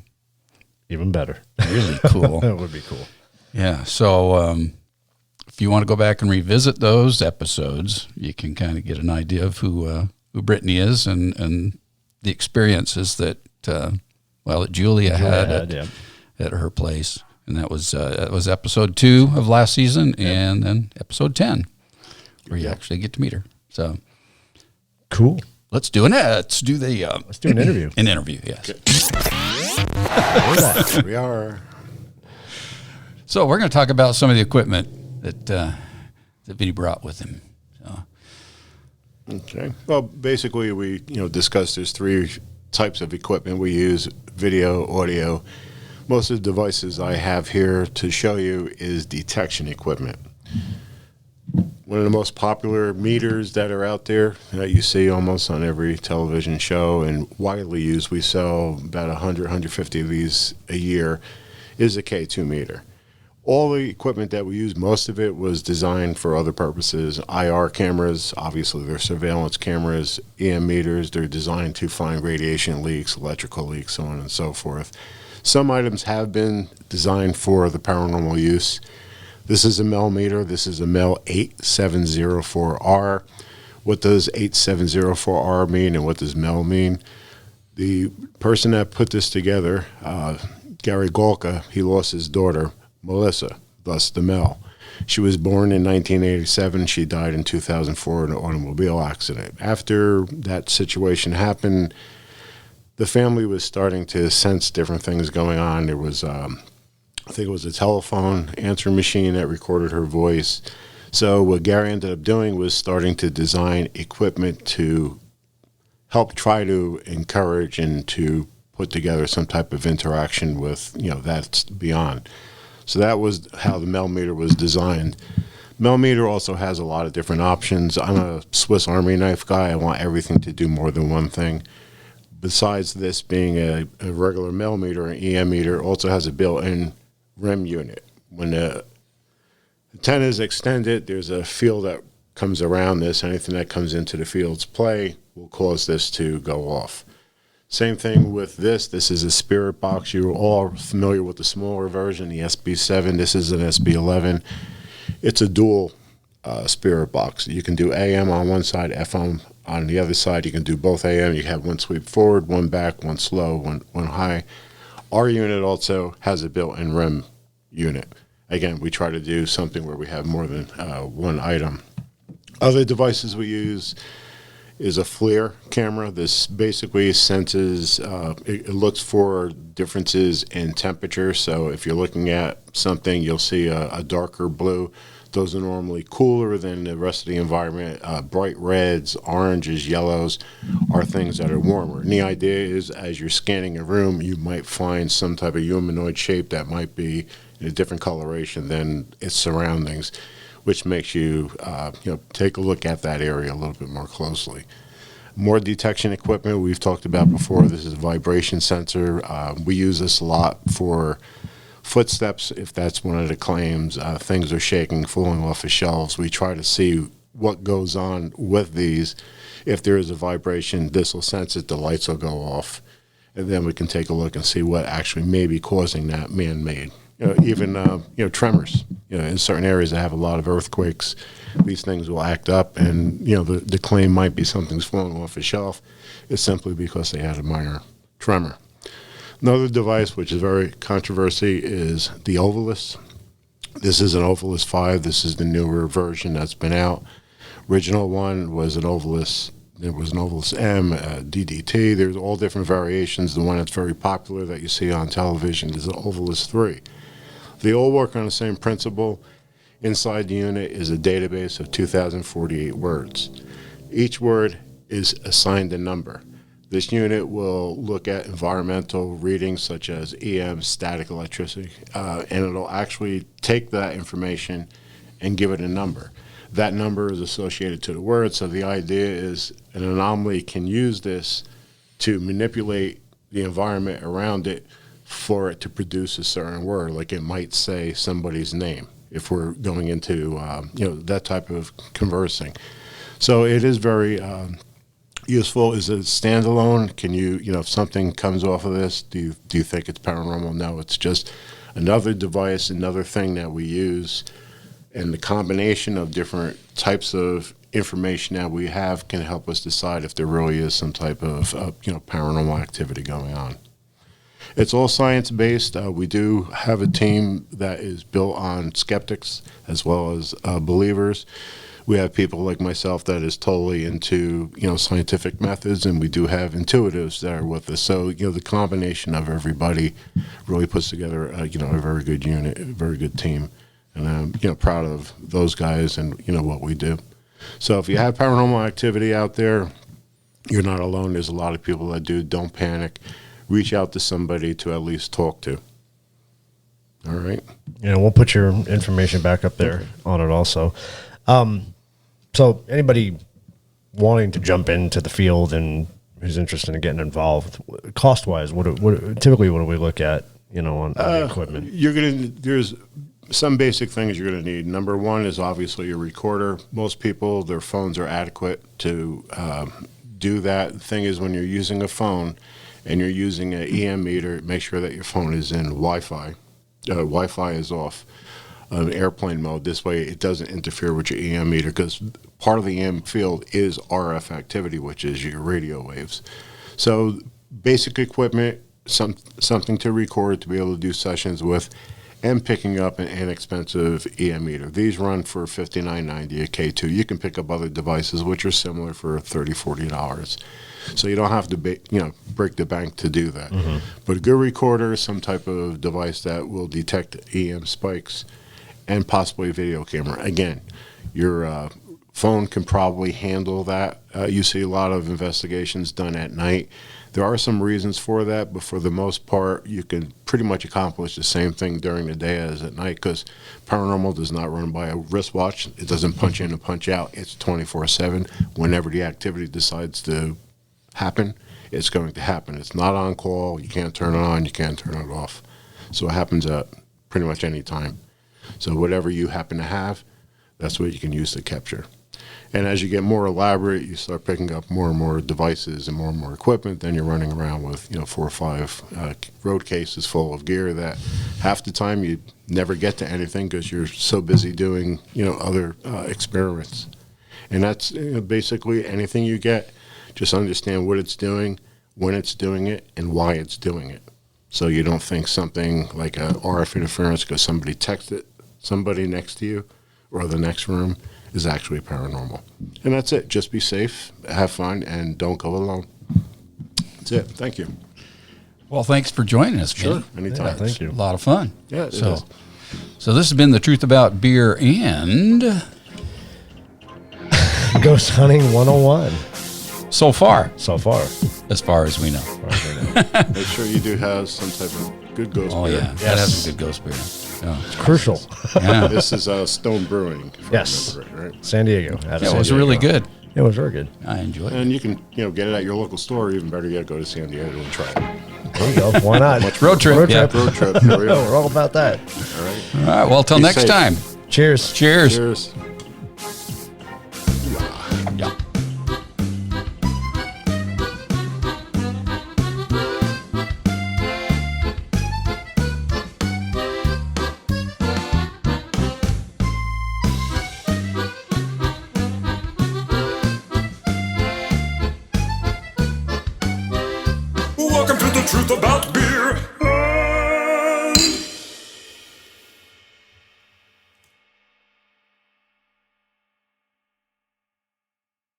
even better. Really cool. That would be cool. Yeah. So if you want to go back and revisit those episodes, you can kind of get an idea of who Brittany is and the experiences that Julia had at her place. And that was episode 2 of last season, and then episode 10, where you actually get to meet her. So cool. Let's do an interview. An interview, yes. Here we are. So we're going to talk about some of the equipment that Vinny brought with him. So. Okay. Well, basically, we discussed there's 3 types of equipment we use: video, audio. Most of the devices I have here to show you is detection equipment. One of the most popular meters that are out there that you see almost on every television show and widely used, we sell about 100, 150 of these a year, is a K2 meter. All the equipment that we use, most of it was designed for other purposes. IR cameras, obviously they're surveillance cameras. EM meters, they're designed to find radiation leaks, electrical leaks, so on and so forth. Some items have been designed for the paranormal use. This is a MEL meter. This is a MEL 8704R. What does 8704R mean and what does MEL mean? The person that put this together, Gary Golka, he lost his daughter, Melissa, thus the MEL. She was born in 1987. She died in 2004 in an automobile accident. After that situation happened, the family was starting to sense different things going on. There was, I think it was a telephone answering machine that recorded her voice. So what Gary ended up doing was starting to design equipment to help try to encourage and to put together some type of interaction with, that's beyond. So that was how the MEL meter was designed. MEL meter also has a lot of different options. I'm a Swiss Army knife guy. I want everything to do more than one thing. Besides this being a regular MEL meter, an EM meter also has a built-in REM unit. When the antenna is extended, there's a field that comes around this. Anything that comes into the field's play will cause this to go off. Same thing with this. This is a spirit box. You're all familiar with the smaller version, the SB7. This is an SB11. It's a dual spirit box. You can do AM on one side, FM on the other side. You can do both AM. You have one sweep forward, one back, one slow, one high. Our unit also has a built-in REM unit. Again, we try to do something where we have more than one item. Other devices we use is a FLIR camera. This basically senses, it looks for differences in temperature. So if you're looking at something, you'll see a darker blue. Those are normally cooler than the rest of the environment. Bright reds, oranges, yellows are things that are warmer. And the idea is as you're scanning a room, you might find some type of humanoid shape that might be in a different coloration than its surroundings, which makes you take a look at that area a little bit more closely. More detection equipment we've talked about before. This is a vibration sensor. We use this a lot for footsteps, if that's one of the claims. Things are shaking, falling off of shelves. We try to see what goes on with these. If there is a vibration, this will sense it, the lights will go off, and then we can take a look and see what actually may be causing that man-made. Even tremors. in certain areas that have a lot of earthquakes, these things will act up, and the claim might be something's falling off a shelf. It's simply because they had a minor tremor. Another device which is very controversial is the Ovilus. This is an Ovilus 5. This is the newer version that's been out. Original one was an Ovilus. There was an Ovilus M, DDT. There's all different variations. The one that's very popular that you see on television is the Ovilus 3. They all work on the same principle. Inside the unit is a database of 2,048 words. Each word is assigned a number. This unit will look at environmental readings such as EM, static electricity, and it'll actually take that information and give it a number. That number is associated to the word, so the idea is an anomaly can use this to manipulate the environment around it for it to produce a certain word, like it might say somebody's name if we're going into that type of conversing. So it is very useful. Is it standalone? Can you if something comes off of this, do you think it's paranormal? No, it's just another device, another thing that we use, and the combination of different types of information that we have can help us decide if there really is some type of paranormal activity going on. It's all science-based. We do have a team that is built on skeptics as well as believers. We have people like myself that is totally into scientific methods, and we do have intuitives that are with us. So the combination of everybody really puts together a very good unit, a very good team, and I'm proud of those guys and what we do. So if you have paranormal activity out there, you're not alone. There's a lot of people that do. Don't panic. Reach out to somebody to at least talk to. All right. We'll put your information back up there on it also. So anybody wanting to jump into the field and who's interested in getting involved, cost-wise, what do we look at, on the equipment? There's some basic things you're going to need. Number one is obviously your recorder. Most people, their phones are adequate to do that. The thing is, when you're using a phone and you're using an EM meter, make sure that your phone is in Wi-Fi. Wi-Fi is off. Airplane mode. This way it doesn't interfere with your EM meter, because part of the EM field is RF activity, which is your radio waves. So basic equipment, something to record to be able to do sessions with, and picking up an inexpensive EM meter. These run for $59.90 a K2. You can pick up other devices which are similar for $30, $40. So you don't have to break the bank to do that. Mm-hmm. But a good recorder, some type of device that will detect EM spikes, and possibly a video camera. Again, your phone can probably handle that. You see a lot of investigations done at night. There are some reasons for that, but for the most part, you can pretty much accomplish the same thing during the day as at night, because paranormal does not run by a wristwatch. It doesn't punch in and punch out. It's 24/7. Whenever the activity decides to happen, it's going to happen. It's not on call. You can't turn it on. You can't turn it off. So it happens at pretty much any time. So whatever you happen to have, that's what you can use to capture. And as you get more elaborate, you start picking up more and more devices and more equipment. Then you're running around with 4 or 5 road cases full of gear that half the time you never get to anything because you're so busy doing other experiments. And that's basically anything you get. Just understand what it's doing, when it's doing it, and why it's doing it. So you don't think something like a RF interference because somebody texted somebody next to you or the next room is actually paranormal. And that's it. Just be safe, have fun, and don't go alone. That's it. Thank you. Well, thanks for joining us, Sure. Kenny. Anytime. Yeah, thank you. A lot of fun. Yeah, it is. So this has been The Truth About Beer and Ghost Hunting 101 so far, as far as we know. Make sure you do have some type of good ghost Oh, beer. yeah. That has a good ghost beer. Yeah. It's crucial. Yeah. This is Stone Brewing. If Yes. I remember it, right? San Diego. Yeah, it was really good. It was very good. I enjoyed it. And you can get it at your local store. Or even better yet, go to San Diego and try it. There you go. Why not? Road trip. Yeah. Road trip. Here we We're are. all about that. All right. All right. Well, till Be next safe. time. Cheers. Cheers. Cheers. Yeah. the truth about beer.